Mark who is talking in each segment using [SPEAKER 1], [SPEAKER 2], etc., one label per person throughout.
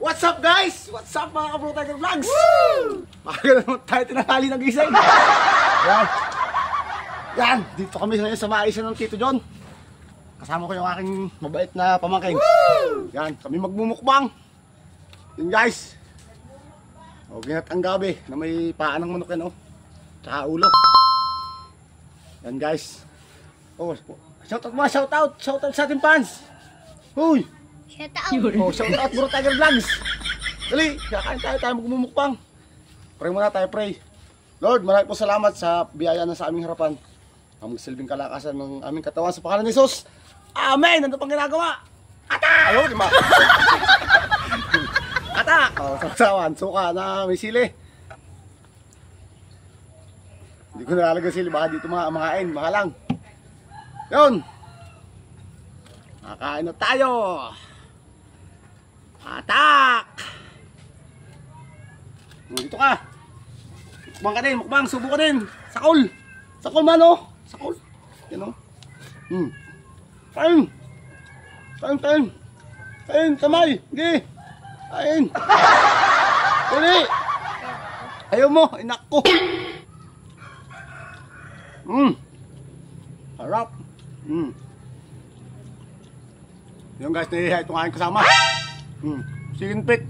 [SPEAKER 1] What's up guys? What's up mga ka-Bro Tiger Vlogs? Woo! Makaga naman tayo tinahali ng gising. Yan, dito kami ngayon sa maisa ng Tito John. Kasama ko yung aking mabait na pamangkin. Woo! Yan, kami magmumukbang. Yun guys. O, ginat ang gabi na may paa ng manok yan, oh. Tsaka ulo. Yan guys. Oh, shoutout sa ating fans. Huy!
[SPEAKER 2] Shout out!
[SPEAKER 1] Oh, shoutout Bro Tiger Vlogs. Dali, kakain tayo magmumukbang. Pray muna tayo, pray. Lord, maraming po salamat sa biyaya na sa aming harapan. Ang magsilbing kalakasan ng aming katawan sa pangalan ni Jesus. Amen! Ano pang ginagawa? Atak! Ayaw, di ba? Atak! Oh, sasawan, suka na may sili. Hindi ko nalalagay sili, baka dito makain, lang. Yun! Makain na tayo! Atak! Dito ka! Mukbang ka din, mukbang, subo ka din! Sakol! Sakol man, oh! Sakol! Yan, oh! Kain! Kain! Kain! Kamay! Sige! Kain! Dali! Ayaw mo! Inak ko! Harap! Yung guys, nahihiya itong aking kasama. Chicken pit.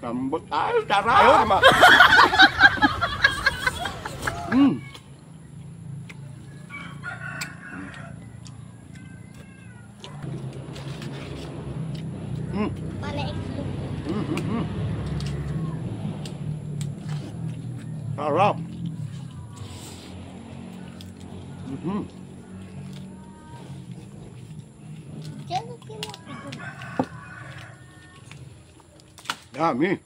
[SPEAKER 1] Sambot. Ay, sarap! Ayaw naman! Sarap! Dami.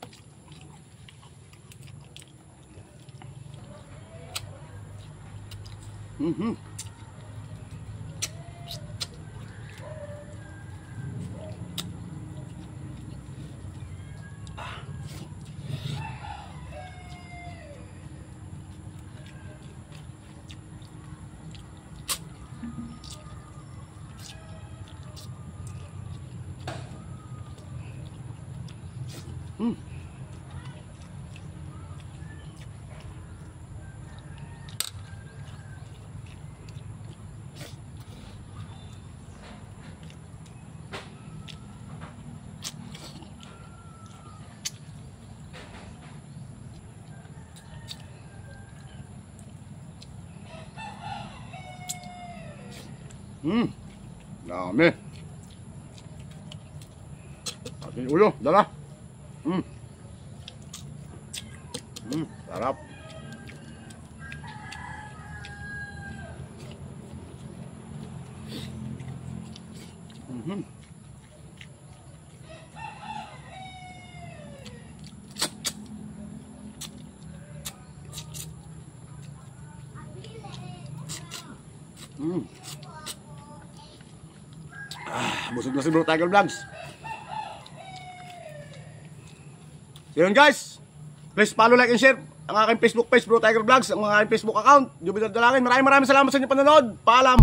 [SPEAKER 1] Dami. Ating ulo, dala. Sarap. Busog na si Bro Tiger Vlogs. So yun guys, please follow, like, and share ang aking Facebook page Bro Tiger Vlogs, ang aking Facebook account Jupiter Dalangin. Maraming salamat sa inyong panonood. Paalam!